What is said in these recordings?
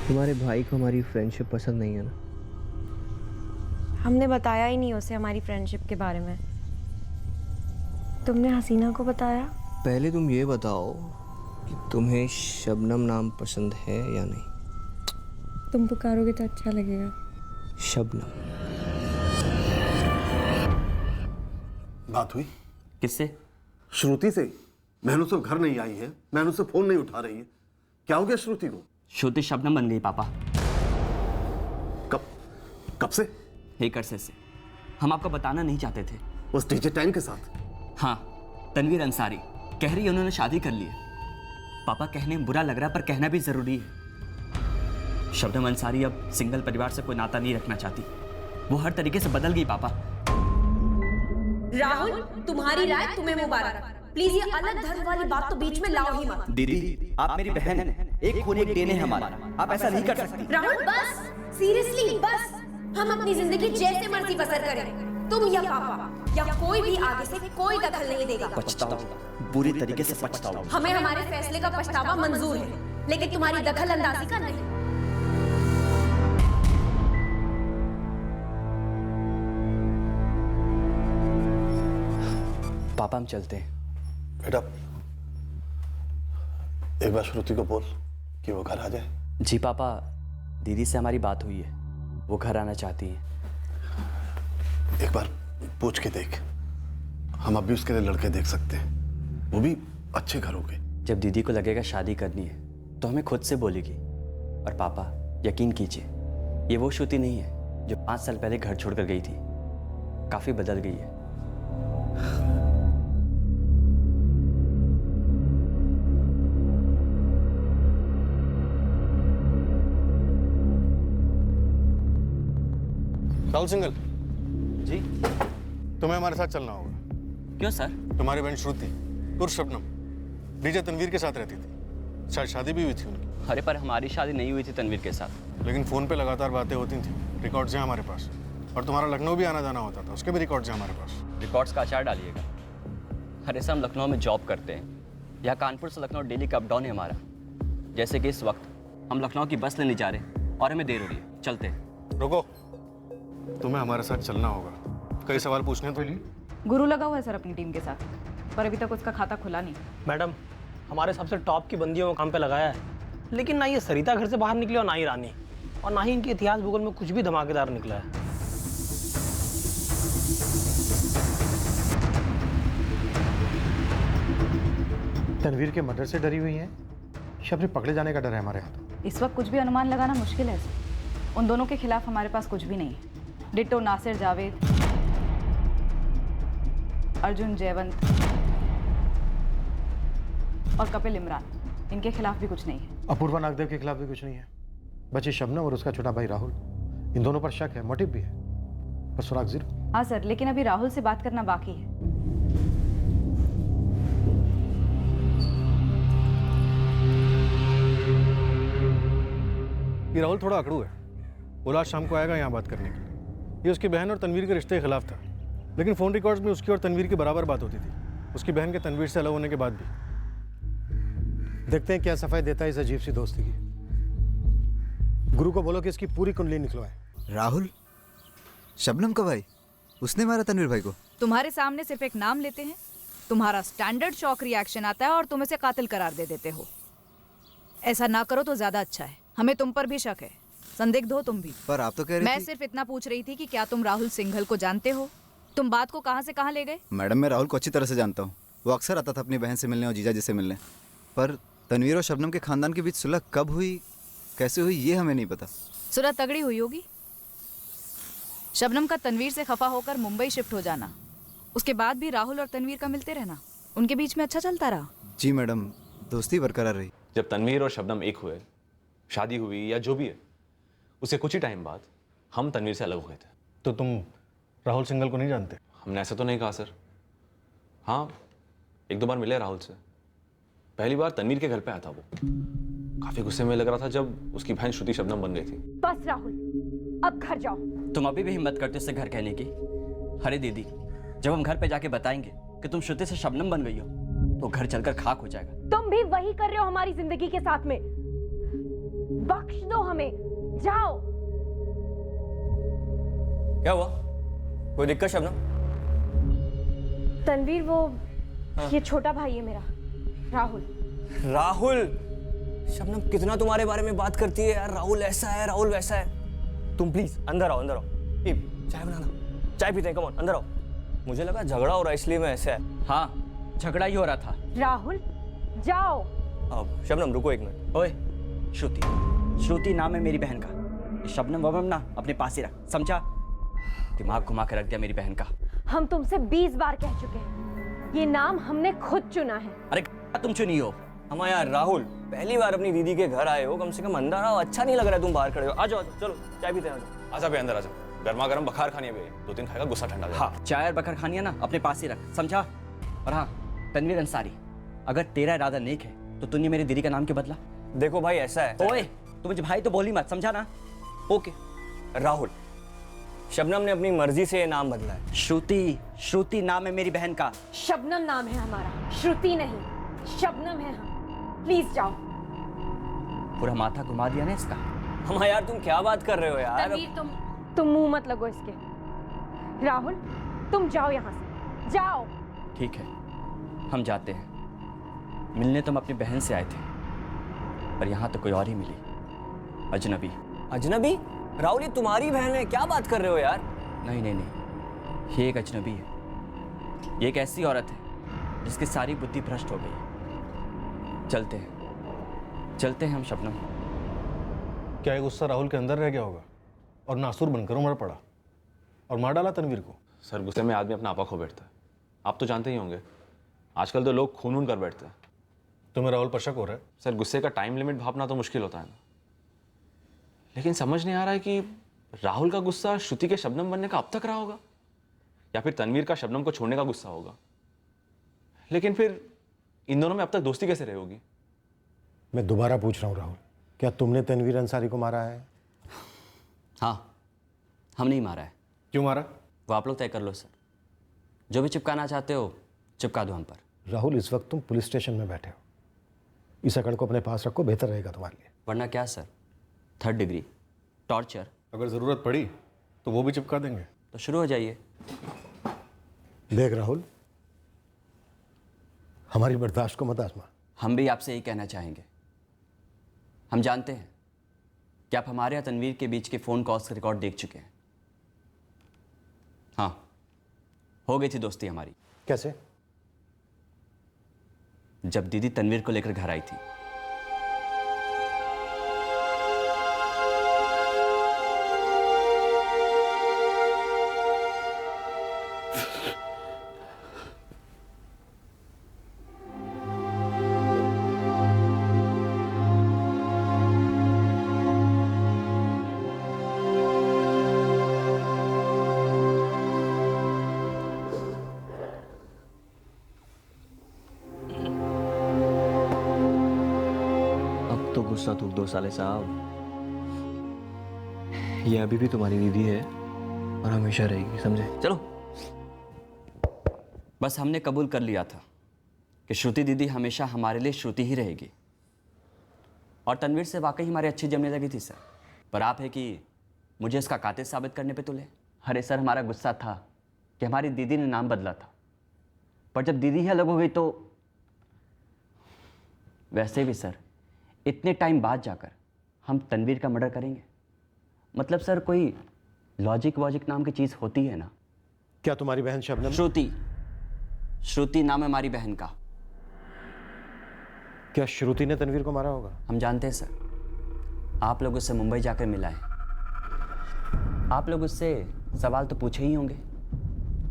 तुम्हारे भाई को हमारी फ्रेंडशिप पसंद नहीं है ना? हमने बताया ही नहीं उसे हमारी फ्रेंडशिप के बारे में। तुमने हसीना को बताया? पहले तुम ये बताओ कि तुम्हें शबनम नाम पसंद है या नहीं? तुम पुकारोगे तो अच्छा लगेगा। शबनम। बात हुई? किससे? श्रुति से। मैनू सिर्फ घर नहीं आई है, मैनू से फोन नहीं उठा रही है। क्या हो गया श्रुति को? श्रुति शबनम बन गई पापा। कब से? एक अरसे से। हम आपको बताना नहीं चाहते थे। उस डीजे टाइम के साथ? हाँ, तनवीर अंसारी कह रही है उन्होंने शादी कर ली है। पापा कहने में बुरा लग रहा है पर कहना भी जरूरी है। शबनम अंसारी अब सिंगल परिवार से कोई नाता नहीं रखना चाहती। वो हर तरीके से बदल गई पापा। राहुल, तुम्हारी राय तुम्हें मुबारक। प्लीज ये अलग धर्म वाली बात तो बीच में लाओ ही मत। दीदी, आप मेरी बहन हैं, एक खून एक देने हैं हमारा। आप ऐसा नहीं कर सकती। राहुल बस, सीरियसली बस। हम अपनी जिंदगी जैसे मर्जी बसर करें। तुम या पापा या कोई भी आगे से कोई दखल नहीं देगा। पछताओ, बुरी तरीके से पछताओ। हमें हमारे फैसले का पछतावा मंजूर है, लेकिन तुम्हारी दखल अंदाजी का नहीं। पापा हम चलते हैं। बेटा, एक बार श्रुति को बोल कि वो घर आ जाए। जी पापा, दीदी से हमारी बात हुई है, वो घर आना चाहती है। एक बार पूछ के देख, हम अब भी उसके लिए लड़के देख सकते हैं, वो भी अच्छे घरों के। जब दीदी को लगेगा शादी करनी है तो हमें खुद से बोलेगी। और पापा यकीन कीजिए, ये वो श्रुति नहीं है जो 5 साल पहले घर छोड़कर गई थी। काफी बदल गई है। राहुल सिंघल जी? तुम्हें हमारे साथ चलना होगा। क्यों सर? तुम्हारी बहन श्रुति उर्फ शबनम डीजे तनवीर के साथ रहती थी, शायद शादी भी हुई थी उनकी। अरे पर हमारी शादी नहीं हुई थी तनवीर के साथ। लेकिन फोन पे लगातार बातें होती थी, रिकॉर्ड्स हैं हमारे पास। और तुम्हारा लखनऊ भी आना जाना होता था, उसके भी रिकॉर्ड्स हैं हमारे पास। रिकॉर्ड्स का अचार डालिएगा। अरे सर, हम लखनऊ में जॉब करते हैं। यहाँ कानपुर से लखनऊ डेली का अप डाउन है हमारा। जैसे कि इस वक्त हम लखनऊ की बस लेने जा रहे हैं और हमें देर हो रही है। चलते हैं। रुको, तुम्हें हमारे साथ चलना होगा। कई सवाल पूछने हैं तो लिए। गुरु लगा हुआ है सर अपनी टीम के साथ, पर अभी तक उसका खाता खुला नहीं। मैडम, हमारे सबसे टॉप की बंदियों को काम पे लगाया है, लेकिन ना ये सरिता घर से बाहर निकली और ना ही रानी, और ना ही इनके इतिहास भूगोल में कुछ भी धमाकेदार निकला है। तनवीर के मर्डर से डरी हुई हैं, शबनम पकड़े जाने का डर है हमारे हाथ। इस वक्त कुछ भी अनुमान लगाना मुश्किल है सर। उन दोनों के खिलाफ हमारे पास कुछ भी नहीं है। डिट्टो नासिर जावेद, अर्जुन जयवंत और कपिल इमरान, इनके खिलाफ भी कुछ नहीं है। अपूर्वा नागदेव के खिलाफ भी कुछ नहीं है। बची शबनम और उसका छोटा भाई राहुल, इन दोनों पर शक है, मोटिव भी है, पर सुराग जीरो। हाँ सर, लेकिन अभी राहुल से बात करना बाकी है। ये राहुल थोड़ा अकड़ू है। बोला आज शाम को आएगा यहाँ बात करने के लिए। ये उसकी बहन और तनवीर के रिश्ते के खिलाफ था, लेकिन फ़ोन रिकॉर्ड्स में उसकी और तनवीर की बराबर बात होती थी, उसकी बहन के तनवीर से अलग होने के बाद भी। देखते हैं क्या सफाई देता है इस अजीब सी दोस्ती की। गुरु को बोलो कि इसकी पूरी कुंडली निकलवाए। राहुल, शबनम का भाई, उसने मारा तनवीर भाई को? तुम्हारे सामने सिर्फ एक नाम लेते हैं, तुम्हारा स्टैंडर्ड शॉक रिएक्शन आता है और तुम इसे कातिल करार दे देते हो। ऐसा ना करो तो ज्यादा अच्छा है। हमें तुम पर भी शक है, संदिग्ध हो तुम भी। पर आप तो कह रही मैं थी... सिर्फ इतना पूछ रही थी कि क्या तुम राहुल सिंघल को जानते हो? तुम बात को कहां से कहां ले गए? मैडम, मैं राहुल को अच्छी तरह से जानता हूँ। वो अक्सर आता था अपनी बहन से मिलने और जीजा जी से मिलने। पर तनवीर और शबनम के खानदान के बीच सुलह कब हुई, कैसे हुई, ये हमें नहीं पता। सुलह तगड़ी हुई होगी। शबनम का तनवीर से खफा होकर मुंबई शिफ्ट हो जाना, उसके बाद भी राहुल और तनवीर का मिलते रहना, उनके बीच में अच्छा चलता रहा। जी मैडम, दोस्ती बरकरार रही। जब तनवीर और शबनम एक हुए, शादी हुई या जो भी है, उसके कुछ ही टाइम बाद हम तनवीर से अलग हो गए थे। तो तुम राहुल सिंघल को नहीं जानते? हमने ऐसा तो नहीं कहा सर। हाँ, 1-2 बार मिले राहुल से। पहली बार तनवीर के घर पे आया था वो। काफी गुस्से में लग रहा था जब उसकी बहन श्रुति शबनम बन गई थी। बस राहुल, अब घर जाओ। तुम अभी भी हिम्मत करते हो उसे घर कहने की? अरे दीदी, जब हम घर पे जाके बताएंगे कि तुम श्रुति से शबनम बन गई हो तो घर चलकर खाक हो जाएगा। तुम भी वही कर रहे हो हमारी जिंदगी के साथ में। बख्श दो हमें, जाओ। क्या हुआ? कोई दिक्कत शबनम? तनवीर, वो ये छोटा भाई है मेरा, राहुल। राहुल? शबनम कितना तुम्हारे बारे में बात करती है यार। राहुल ऐसा है, राहुल वैसा है। तुम प्लीज अंदर आओ, अंदर आओ। चाय बनाना, चाय पीते हैं, कम ऑन अंदर आओ। मुझे लगा झगड़ा हो रहा है इसलिए मैं ऐसे है। हाँ, झगड़ा ही हो रहा था। राहुल जाओ। अब शबनम रुको एक मिनट। ओए श्रुति, श्रुति नाम है मेरी बहन का। ये शबनम वबनम ना अपने पास ही रख, समझा? दिमाग घुमा के रख दिया मेरी बहन का। हम तुमसे 20 बार कह चुके हैं, ये नाम हमने खुद चुना है। अरे तुम चुनी हो। हम यार राहुल, पहली बार अपनी दीदी के घर आए हो, कम से कम अंदर आओ। अच्छा नहीं लग रहा है तुम बाहर खड़े हो। आ जाओ, चलो चाय पीते हैं। आजा भाई अंदर आजा, गर्मा गर्म बखार खानी है भैया, 2-3 खाएगा गुस्सा ठंडा हो जाएगा। हाँ, चाय और बकर खानी है ना, अपने पास ही रख, समझा? और हाँ तनवीर अंसारी, अगर तेरा इरादा नेक है तो तूने मेरी दीदी का नाम क्यों बदला? देखो भाई ऐसा है। ओए तू मुझे भाई तो बोली मत, समझा ना? ओके। राहुल, शबनम ने अपनी मर्जी से ये नाम बदला है। श्रुति, श्रुति नाम है मेरी बहन का। शबनम नाम है हमारा, श्रुति नहीं। शबनम है हम। प्लीज जाओ। पूरा माथा घुमा दिया ना इसका। हम यार तुम क्या बात कर रहे हो यार? तनवीर, तुम मुंह मत लगो इसके। राहुल तुम जाओ यहाँ से, जाओ। ठीक है, हम जाते हैं। मिलने तो हम अपनी बहन से आए थे, पर यहाँ तो कोई और ही मिली, अजनबी। अजनबी? राहुल ये तुम्हारी बहन है, क्या बात कर रहे हो यार? नहीं नहीं नहीं, ये एक अजनबी है। ये एक ऐसी औरत है जिसकी सारी बुद्धि भ्रष्ट हो गई। चलते हैं, चलते हैं हम शबनम। क्या ये गुस्सा राहुल के अंदर रह गया होगा और नासुर बनकर उमड़ पड़ा और मार डाला तनवीर को? सर गुस्से में आदमी अपना आपा खो बैठता है, आप तो जानते ही होंगे। आजकल तो लोग खून कर बैठते हैं। तुम्हें राहुल पर शक हो रहा है? सर गुस्से का टाइम लिमिट भापना तो मुश्किल होता है ना, लेकिन समझ नहीं आ रहा है कि राहुल का गुस्सा श्रुति के शबनम बनने का अब तक रहा होगा, या फिर तनवीर का शबनम को छोड़ने का गुस्सा होगा। लेकिन फिर इन दोनों में अब तक दोस्ती कैसे रही होगी? मैं दोबारा पूछ रहा हूँ राहुल, क्या तुमने तनवीर अंसारी को मारा है? हाँ, हम नहीं मारा है। क्यों मारा? वो आप लोग तय कर लो सर, जो भी चिपकाना चाहते हो चिपका दो हम पर। राहुल इस वक्त तुम पुलिस स्टेशन में बैठे हो, इस अकड़ को अपने पास रखो, बेहतर रहेगा तुम्हारे लिए। वरना क्या सर, 3rd डिग्री टॉर्चर। अगर ज़रूरत पड़ी तो वो भी चिपका देंगे। तो शुरू हो जाइए। देख राहुल, हमारी बर्दाश्त को मत आजमा। हम भी आपसे यही कहना चाहेंगे। हम जानते हैं कि आप हमारे और तनवीर के बीच के फ़ोन कॉल्स का रिकॉर्ड देख चुके हैं। हाँ, हो गई थी दोस्ती हमारी। कैसे? जब दीदी तनवीर को लेकर घर आई थी। गुस्सा थूक दो साले साहब, ये अभी भी तुम्हारी दीदी है और हमेशा रहेगी, समझे? चलो, बस हमने कबूल कर लिया था कि श्रुति दीदी हमेशा हमारे लिए श्रुति ही रहेगी। और तनवीर से वाकई हमारी अच्छी जमने लगी थी सर, पर आप है कि मुझे इसका कातिल साबित करने पे तुले। अरे सर, हमारा गुस्सा था कि हमारी दीदी ने नाम बदला था, पर जब दीदी ही अलग हो गई तो वैसे भी सर इतने टाइम बाद जाकर हम तनवीर का मर्डर करेंगे, मतलब सर कोई लॉजिक वॉजिक नाम की चीज़ होती है ना। क्या तुम्हारी बहन शबनम? श्रुति, श्रुति नाम है हमारी बहन का। क्या श्रुति ने तनवीर को मारा होगा? हम जानते हैं सर, आप लोग उससे मुंबई जाकर मिला है, आप लोग उससे सवाल तो पूछे ही होंगे।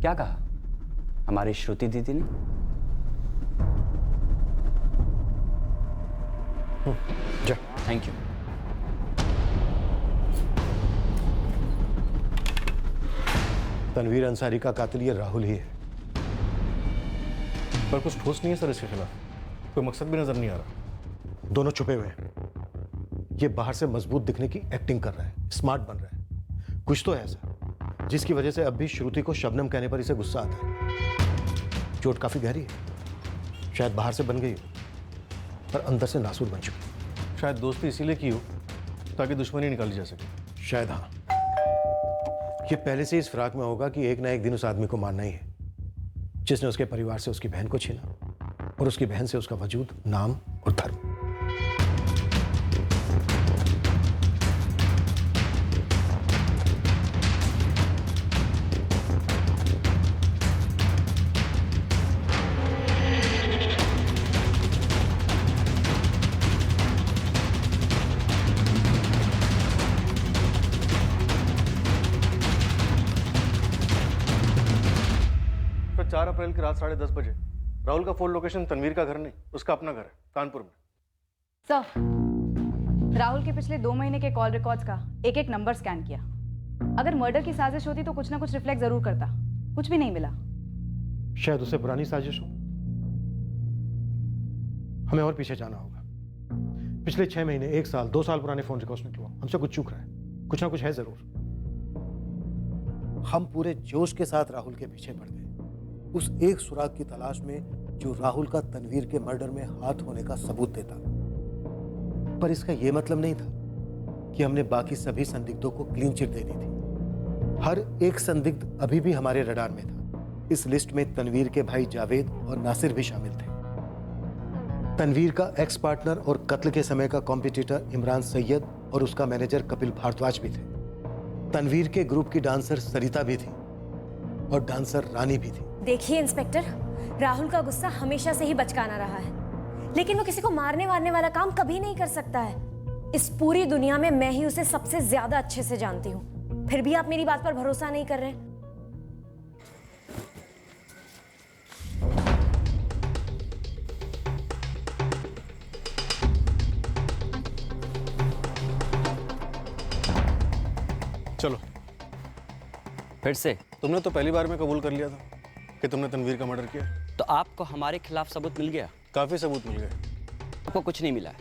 क्या कहा हमारी श्रुति दीदी ने? जा। Thank you. तनवीर अंसारी का कातिल ये राहुल ही है। पर कुछ ठोस नहीं है सर इसके खिलाफ, कोई मकसद भी नजर नहीं आ रहा। दोनों छुपे हुए हैं। ये बाहर से मजबूत दिखने की एक्टिंग कर रहा है, स्मार्ट बन रहा है। कुछ तो है ऐसा जिसकी वजह से अब भी श्रुति को शबनम कहने पर इसे गुस्सा आता है। चोट काफी गहरी है। शायद बाहर से बन गई हो पर अंदर से नासूर बन चुकी। शायद दोस्ती इसीलिए की हो ताकि दुश्मनी निकाली जा सके। शायद हाँ। ये पहले से इस फिराक में होगा कि एक ना एक दिन उस आदमी को मारना ही है जिसने उसके परिवार से उसकी बहन को छीना और उसकी बहन से उसका वजूद, नाम और धर्म। तो 4 अप्रैल की रात 10:30 बजे राहुल का फोन लोकेशन तनवीर का घर नहीं, उसका अपना घर है कानपुर में। सर, राहुल के पिछले 2 महीने के कॉल रिकॉर्ड्स का एक एक नंबर स्कैन किया। अगर मर्डर की साजिश होती तो कुछ ना कुछ रिफ्लेक्ट जरूर करता। कुछ भी नहीं मिला। शायद उसे पुरानी साजिश हो। हमें और पीछे जाना होगा। पिछले 6 महीने, 1 साल, 2 साल पुराने फोन रिकॉर्ड्स निकलवा। हमसे कुछ चूक रहा है, कुछ ना कुछ है जरूर। हम पूरे जोश के साथ राहुल के पीछे पड़ गए, उस एक सुराग की तलाश में जो राहुल का तनवीर के मर्डर में हाथ होने का सबूत देता। पर इसका यह मतलब नहीं था कि हमने बाकी सभी संदिग्धों को क्लीन चिट दे दी थी। हर एक संदिग्ध अभी भी हमारे रडार में था। इस लिस्ट में तनवीर के भाई जावेद और नासिर भी शामिल थे। तनवीर का एक्स पार्टनर और कत्ल के समय का कॉम्पिटिटर इमरान सैयद और उसका मैनेजर कपिल भारद्वाज भी थे। तनवीर के ग्रुप की डांसर सरिता भी थी और डांसर रानी भी थी। देखिए इंस्पेक्टर, राहुल का गुस्सा हमेशा से ही बचकाना रहा है, लेकिन वो किसी को मारने वारने वाला काम कभी नहीं कर सकता है। इस पूरी दुनिया में मैं ही उसे सबसे ज्यादा अच्छे से जानती हूँ, फिर भी आप मेरी बात पर भरोसा नहीं कर रहे। चलो, फिर से तुमने तो पहली बार में कबूल कर लिया था कि तुमने तनवीर का मर्डर किया। तो आपको हमारे खिलाफ सबूत मिल गया? काफी सबूत मिल गए। आपको कुछ नहीं मिला है।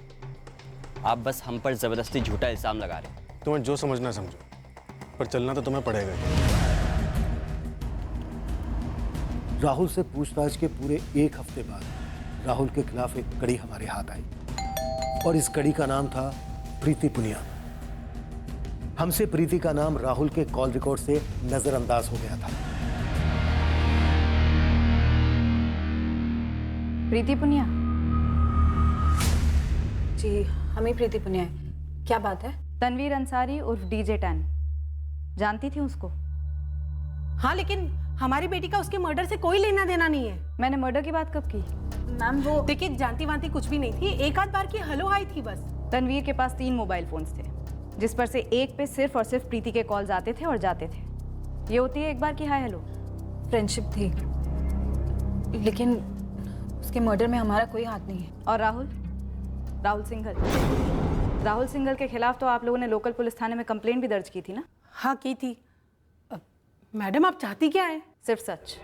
आप बस हम पर जबरदस्ती झूठा इल्जाम लगा रहे हैं। तुम्हें जो समझना समझो, पर चलना तो तुम्हें पड़ेगा ही। राहुल से पूछताछ के पूरे 1 हफ्ते बाद राहुल के खिलाफ एक कड़ी हमारे हाथ आई और इस कड़ी का नाम था प्रीति पुनिया। हमसे प्रीति का नाम राहुल के कॉल रिकॉर्ड से नजरअंदाज हो गया था। प्रीति पुनिया? जी, हमें प्रीति पुनिया है। क्या बात है? तनवीर अंसारी उर्फ डीजे 10 जानती थी उसको? हाँ, लेकिन हमारी बेटी का उसके मर्डर से कोई लेना देना नहीं है। मैंने मर्डर की बात कब की? मैम वो देखिए, जानती वांती कुछ भी नहीं थी। एक आध बार की हेलो हाई थी बस। तनवीर के पास 3 मोबाइल फोन्स थे, जिस पर से एक पे सिर्फ और सिर्फ प्रीति के कॉल्स आते थे और जाते थे। ये होती है एक बार की हाय हेलो। फ्रेंडशिप थी, लेकिन उसके मर्डर में हमारा कोई हाथ नहीं है। और राहुल सिंघल के खिलाफ तो आप लोगों ने लोकल पुलिस थाने में कंप्लेंट भी दर्ज की थी ना? हाँ, की थी। मैडम, आप चाहती क्या है? सिर्फ सच।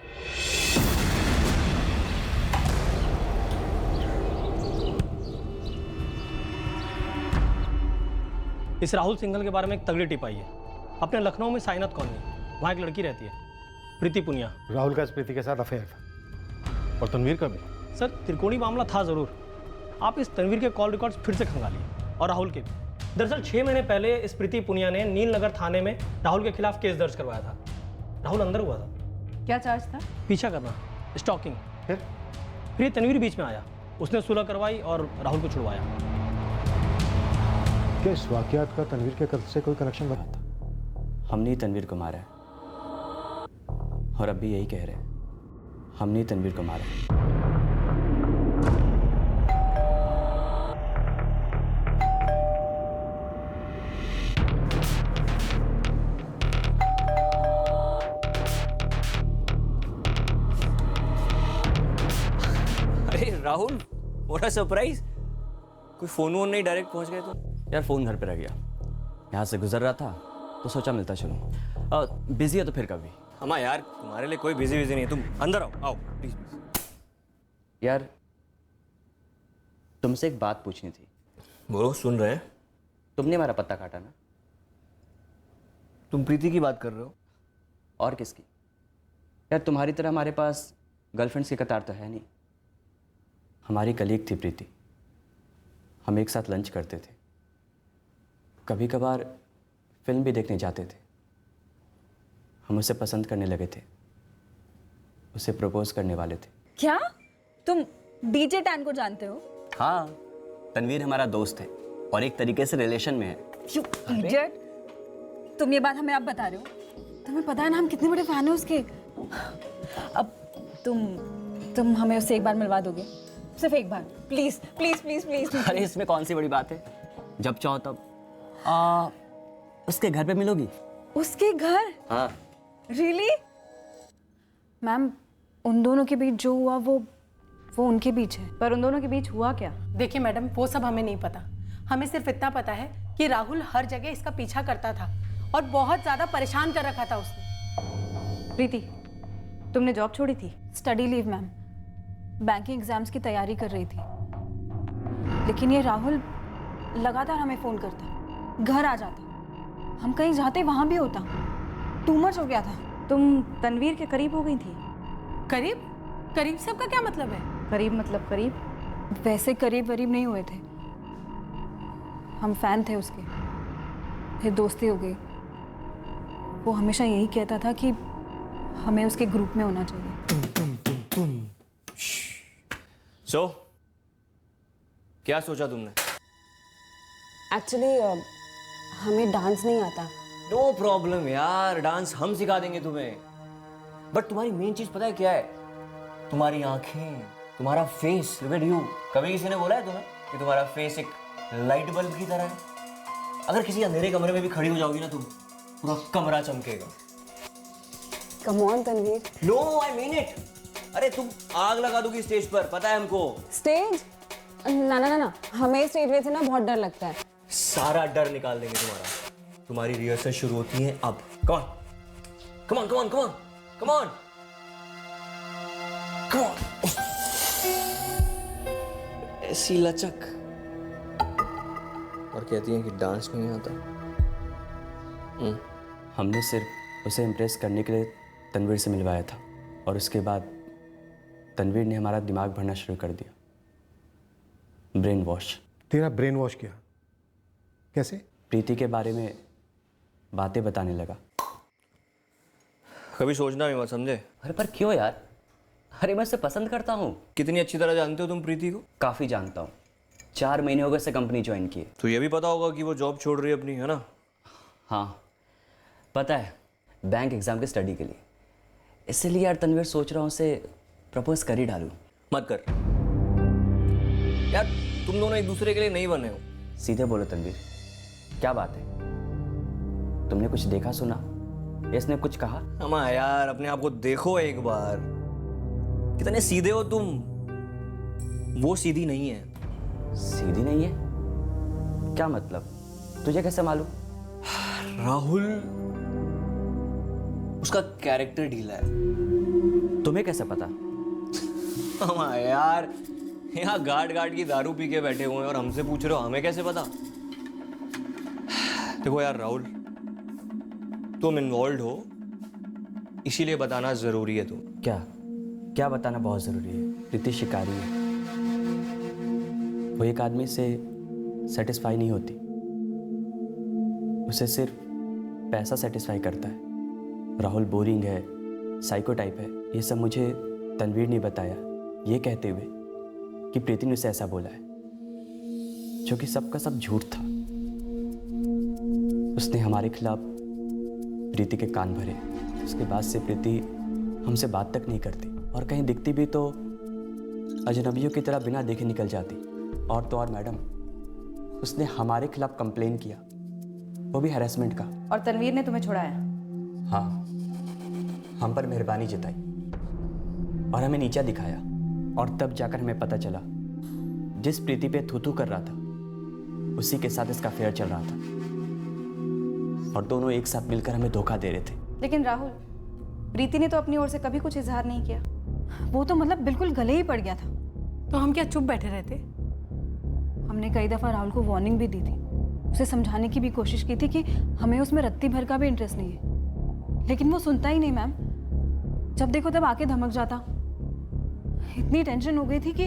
इस राहुल सिंघल के बारे में एक तगड़ी टिप आई है। अपने लखनऊ में साइनत कॉलोनी, वहाँ एक लड़की रहती है, प्रीति पुनिया। राहुल का इस प्रीति के साथ अफेयर था और तनवीर का भी। सर, त्रिकोणी मामला था जरूर। आप इस तनवीर के कॉल रिकॉर्ड्स फिर से खंगालिए और राहुल के भी। दरअसल 6 महीने पहले इस प्रीति पुनिया ने नील नगर थाने में राहुल के खिलाफ केस दर्ज करवाया था। राहुल अंदर हुआ था। क्या चार्ज था? पीछा करना, स्टॉकिंग। फिर तनवीर बीच में आया, उसने सुलह करवाई और राहुल को छुड़वाया। क्या इस वाकयात का तनवीर के कत्ल से कोई कनेक्शन बना था? हमने ही तनवीर को मारा है और अब भी यही कह रहे हैं, हमने ही तनवीर को मारा है। अरे राहुल, व्हाट अ सरप्राइज। कोई फोन वोन नहीं, डायरेक्ट पहुंच गए तो? यार फ़ोन घर पे रह गया, यहाँ से गुजर रहा था तो सोचा मिलता चलूँ। बिजी है तो फिर कभी। अम्मा यार, तुम्हारे लिए कोई बिजी नहीं है, तुम अंदर आओ प्लीज। यार तुमसे एक बात पूछनी थी। बोलो, सुन रहे हैं। तुमने हमारा पत्ता काटा ना? तुम प्रीति की बात कर रहे हो? और किसकी? यार तुम्हारी तरह हमारे पास गर्लफ्रेंड्स की कतार तो है नहीं। हमारी कलीग थी प्रीति। हम एक साथ लंच करते थे, कभी कभार फिल्म भी देखने जाते थे। हम उसे पसंद करने लगे थे, उसे प्रपोज करने वाले थे। क्या तुम डीजे टैन को जानते हो? हाँ, तनवीर हमारा दोस्त है और एक तरीके से रिलेशन में है। You idiot! तुम ये बात हमें अब बता रहे हो? तुम्हें पता है ना हम कितने बड़े फैन हैं उसके। अब तुम हमें उससे एक बार मिलवा दोगे? सिर्फ एक बार, प्लीज प्लीज प्लीज प्लीज। अरे इसमें कौन सी बड़ी बात है, जब चाहो तब उसके घर पे मिलोगी। उसके घर? हाँ। रियली? मैम, उन दोनों के बीच जो हुआ वो उनके बीच है, पर उन दोनों के बीच हुआ क्या? देखिए मैडम, वो सब हमें नहीं पता। हमें सिर्फ इतना पता है कि राहुल हर जगह इसका पीछा करता था और बहुत ज्यादा परेशान कर रखा था उसने। प्रीति, तुमने जॉब छोड़ी थी? Study leave ma'am, banking exams की तैयारी कर रही थी। लेकिन ये राहुल लगातार हमें फोन करता, घर आ जाता, हम कहीं जाते वहां भी होता। टू मच हो गया था। तुम तनवीर के करीब हो गई थी? करीब? करीब से आपका क्या मतलब है? करीब मतलब करीब? वैसे करीब वरीब नहीं हुए थे, हम फैन थे उसके, फिर दोस्ती हो गई। वो हमेशा यही कहता था कि हमें उसके ग्रुप में होना चाहिए। सो क्या सोचा तुमने? एक्चुअली हमें डांस नहीं आता। नो प्रॉब्लम यार, डांस हम सिखा देंगे तुम्हें। बट तुम्हारी मेन चीज पता है क्या है? तुम्हारी आंखें, तुम्हारा फेस। Look at you. कभी किसी ने बोला है तुम्हें कि तुम्हारा फेस एक लाइट बल्ब की तरह है? अगर किसी अंधेरे कमरे में भी खड़ी हो जाओगी ना तुम, पूरा कमरा चमकेगा। Come on Tanveer. No, I mean it. अरे तुम आग लगा दोगी स्टेज पर, पता है हमको। स्टेज? ना ना ना ना, हमें स्टेज में से ना बहुत डर लगता है। सारा डर निकाल देंगे तुम्हारा। तुम्हारी रिहर्सल शुरू होती है अब। Come on come on come on come on come on come on. ऐसी लचक, और कहती हैं कि डांस नहीं आता। हमने सिर्फ उसे इम्प्रेस करने के लिए तनवीर से मिलवाया था, और उसके बाद तनवीर ने हमारा दिमाग भरना शुरू कर दिया। Brain wash. तेरा ब्रेन वॉश किया? कैसे? प्रीति के बारे में बातें बताने लगा। कभी सोचना भी मत, समझे? अरे पर क्यों यार? अरे मैं उसे पसंद करता हूँ। कितनी अच्छी तरह जानते हो तुम प्रीति को? काफ़ी जानता हूँ, 4 महीने हो गए से कंपनी ज्वाइन की। तो ये भी पता होगा कि वो जॉब छोड़ रही है अपनी, है ना? हाँ पता है, बैंक एग्ज़ाम की स्टडी के लिए। इसलिए यार तनवीर सोच रहा हूँ उसे प्रपोज कर ही डालूँ। मत कर यार, तुम दोनों एक दूसरे के लिए नहीं बने हो। सीधे बोलो तनवीर, क्या बात है? तुमने कुछ देखा सुना? इसने कुछ कहा? अमा यार, अपने आप को देखो एक बार, कितने सीधे हो तुम। वो सीधी नहीं है। सीधी नहीं है? क्या मतलब? तुझे कैसे मालूम? राहुल, उसका कैरेक्टर ढीला है। तुम्हें कैसे पता? अमा यार, यहाँ गार्ड की दारू पी के बैठे हुए हैं और हमसे पूछ रहे हो हमें कैसे पता? देखो यार राहुल, तुम इन्वॉल्व हो, इसीलिए बताना जरूरी है। तुम क्या बताना बहुत ज़रूरी है? प्रीति शिकारी है, वो एक आदमी से सेटिस्फाई नहीं होती, उसे सिर्फ पैसा सेटिस्फाई करता है। राहुल बोरिंग है, साइको टाइप है। ये सब मुझे तनवीर ने बताया, ये कहते हुए कि प्रीति ने उसे ऐसा बोला है, जो कि सबका सब झूठ था। उसने हमारे खिलाफ प्रीति के कान भरे। उसके बाद से प्रीति हमसे बात तक नहीं करती, और कहीं दिखती भी तो अजनबियों की तरह बिना देखे निकल जाती। और तो और मैडम, उसने हमारे खिलाफ कंप्लेन किया, वो भी हैरेसमेंट का। और तनवीर ने तुम्हें छुड़ाया? हाँ, हम पर मेहरबानी जताई और हमें नीचा दिखाया, और तब जाकर हमें पता चला जिस प्रीति पे थू कर रहा था उसी के साथ इसका अफेयर चल रहा था, और दोनों एक साथ मिलकर हमें धोखा दे रहे थे। लेकिन राहुल, प्रीति ने तो अपनी ओर से कभी कुछ इजहार नहीं किया। वो तो मतलब बिल्कुल गले ही पड़ गया था। तो हम क्या चुप बैठे रहते? हमने कई दफ़ा राहुल को वार्निंग भी दी थी, उसे समझाने की भी कोशिश की थी कि हमें उसमें रत्ती भर का भी इंटरेस्ट नहीं है, लेकिन वो सुनता ही नहीं मैम। जब देखो तब आके धमक जाता। इतनी टेंशन हो गई थी कि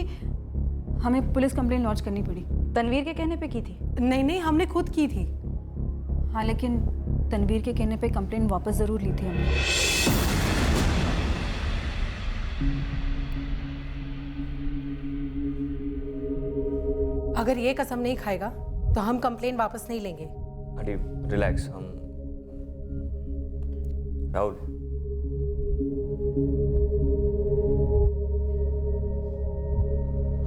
हमें पुलिस कंप्लेन लॉन्च करनी पड़ी। तनवीर के कहने पे की थी? नहीं नहीं, हमने खुद की थी। हाँ, लेकिन तनवीर के कहने पे कंप्लेन वापस ज़रूर ली थी हमने। अगर ये कसम नहीं खाएगा तो हम कंप्लेन वापस नहीं लेंगे। आंटी रिलैक्स, हम राहुल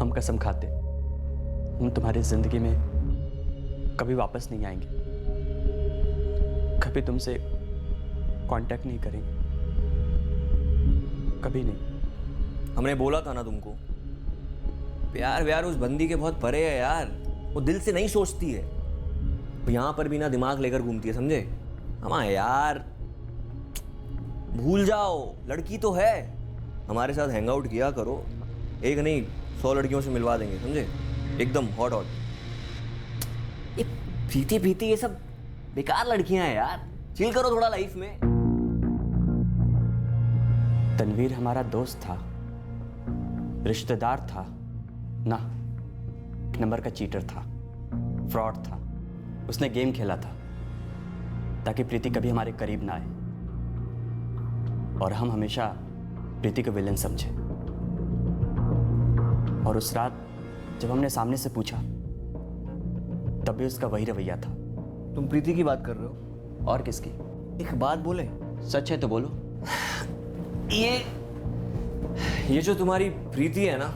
हम कसम खाते हम तुम्हारी जिंदगी में कभी वापस नहीं आएंगे, कभी तुमसे कांटेक्ट नहीं करेंगे, कभी नहीं। हमने बोला था ना तुमको, प्यार व्यार उस बंदी के बहुत परे है यार, वो दिल से नहीं सोचती है, वो यहाँ पर भी ना दिमाग लेकर घूमती है, समझे? हमारा यार भूल जाओ, लड़की तो है, हमारे साथ हैंग आउट किया करो, एक नहीं 100 लड़कियों से मिलवा देंगे, समझे? एकदम हॉट हॉट। ये प्रीति प्रीति ये सब बेकार लड़कियां हैं यार, चिल करो थोड़ा लाइफ में। तनवीर हमारा दोस्त था, रिश्तेदार था ना, एक नंबर का चीटर था, फ्रॉड था। उसने गेम खेला था ताकि प्रीति कभी हमारे करीब ना आए, और हम हमेशा प्रीति को विलेन समझे। और उस रात जब हमने सामने से पूछा तब भी उसका वही रवैया था। तुम प्रीति की बात कर रहे हो? और किसकी? एक बात बोले, सच है तो बोलो। ये जो तुम्हारी प्रीति है ना,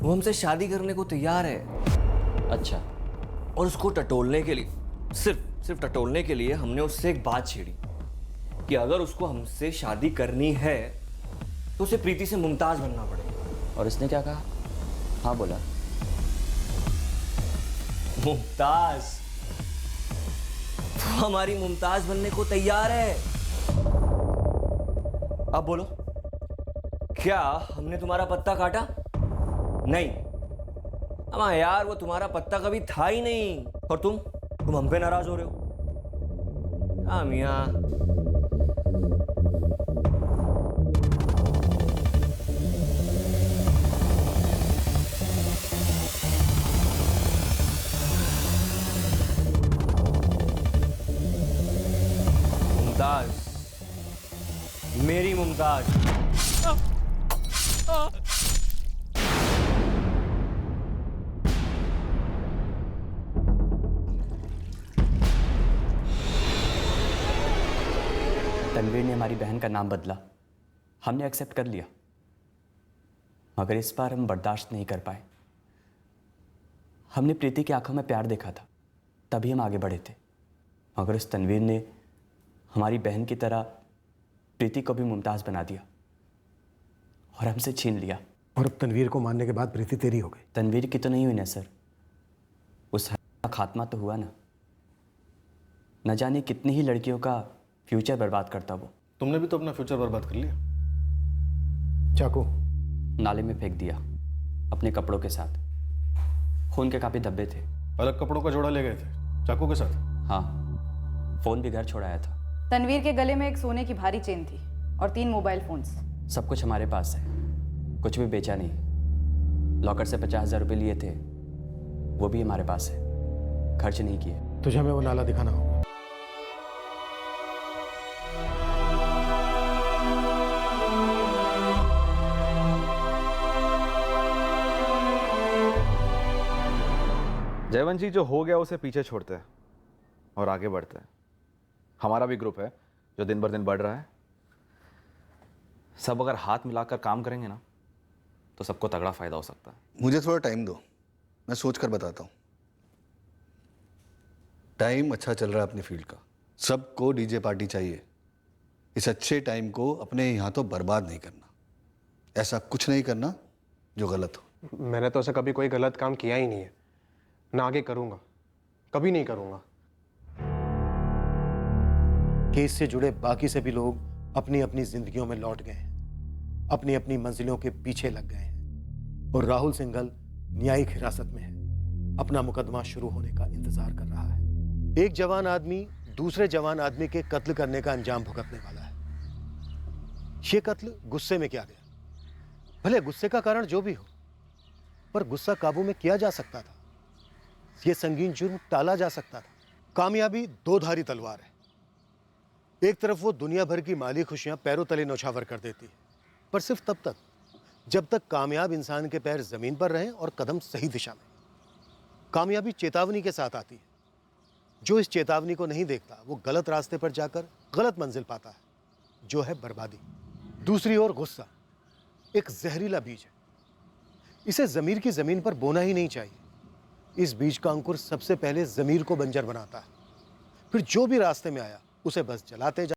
वो हमसे शादी करने को तैयार है। अच्छा। और उसको टटोलने के लिए, सिर्फ टटोलने के लिए हमने उससे एक बात छेड़ी कि अगर उसको हमसे शादी करनी है तो उसे प्रीति से मुमताज बनना पड़ेगा। और उसने क्या कहा? हाँ बोला। मुमताज? वो हमारी मुमताज बनने को तैयार है। अब बोलो, क्या हमने तुम्हारा पत्ता काटा? नहीं। अमा यार, वो तुम्हारा पत्ता कभी था ही नहीं, और तुम हम पे नाराज हो रहे हो। हाँ मियां, मुमताज, मेरी मुमताज। तनवीर ने हमारी बहन का नाम बदला, हमने एक्सेप्ट कर लिया, मगर इस बार हम बर्दाश्त नहीं कर पाए। हमने प्रीति की आंखों में प्यार देखा था, तभी हम आगे बढ़े थे, मगर उस तनवीर ने हमारी बहन की तरह प्रीति को भी मुमताज बना दिया और हमसे छीन लिया। और अब तनवीर को मारने के बाद प्रीति तेरी हो गई? तनवीर की तो नहीं हुई ना सर, उस का खात्मा तो हुआ ना। न जाने कितनी ही लड़कियों का फ्यूचर बर्बाद करता वो। तुमने भी तो अपना फ्यूचर बर्बाद कर लिया। चाकू नाले में फेंक दिया अपने कपड़ों के साथ, खून के काफी धब्बे थे। अलग कपड़ों का जोड़ा ले गए थे चाकू के साथ? हाँ, फोन भी घर छोड़ाया था। तनवीर के गले में एक सोने की भारी चेन थी और 3 मोबाइल फोन्स। सब कुछ हमारे पास है, कुछ भी बेचा नहीं। लॉकर से 50,000 रुपये लिए थे, वो भी हमारे पास है, खर्च नहीं किए। तुझे हमें वो नाला दिखाना होगा। जयवंत जी, जो हो गया उसे पीछे छोड़ते हैं और आगे बढ़ते हैं। हमारा भी ग्रुप है जो दिन बर दिन बढ़ रहा है। सब अगर हाथ मिलाकर काम करेंगे ना तो सबको तगड़ा फायदा हो सकता है। मुझे थोड़ा टाइम दो, मैं सोच कर बताता हूँ। टाइम अच्छा चल रहा है अपनी फील्ड का, सबको डीजे पार्टी चाहिए। इस अच्छे टाइम को अपने यहाँ तो बर्बाद नहीं करना, ऐसा कुछ नहीं करना जो गलत हो। मैंने तो ऐसा कभी कोई गलत काम किया ही नहीं है, ना आगे करूँगा, कभी नहीं करूँगा। केस से जुड़े बाकी सभी लोग अपनी अपनी जिंदगियों में लौट गए हैं, अपनी अपनी मंजिलों के पीछे लग गए हैं, और राहुल सिंघल न्यायिक हिरासत में है, अपना मुकदमा शुरू होने का इंतजार कर रहा है। एक जवान आदमी दूसरे जवान आदमी के कत्ल करने का अंजाम भुगतने वाला है। ये कत्ल गुस्से में किया गया, भले गुस्से का कारण जो भी हो, पर गुस्सा काबू में किया जा सकता था। यह संगीन जुर्म टाला जा सकता था। कामयाबी दो धारी तलवार है। एक तरफ वो दुनिया भर की माली खुशियां पैरों तले नौछावर कर देती है, पर सिर्फ तब तक जब तक कामयाब इंसान के पैर जमीन पर रहें और कदम सही दिशा में। कामयाबी चेतावनी के साथ आती है। जो इस चेतावनी को नहीं देखता वो गलत रास्ते पर जाकर गलत मंजिल पाता है, जो है बर्बादी। दूसरी ओर गुस्सा एक जहरीला बीज है। इसे जमीर की जमीन पर बोना ही नहीं चाहिए। इस बीज का अंकुर सबसे पहले जमीर को बंजर बनाता है, फिर जो भी रास्ते में आया उसे बस जलाते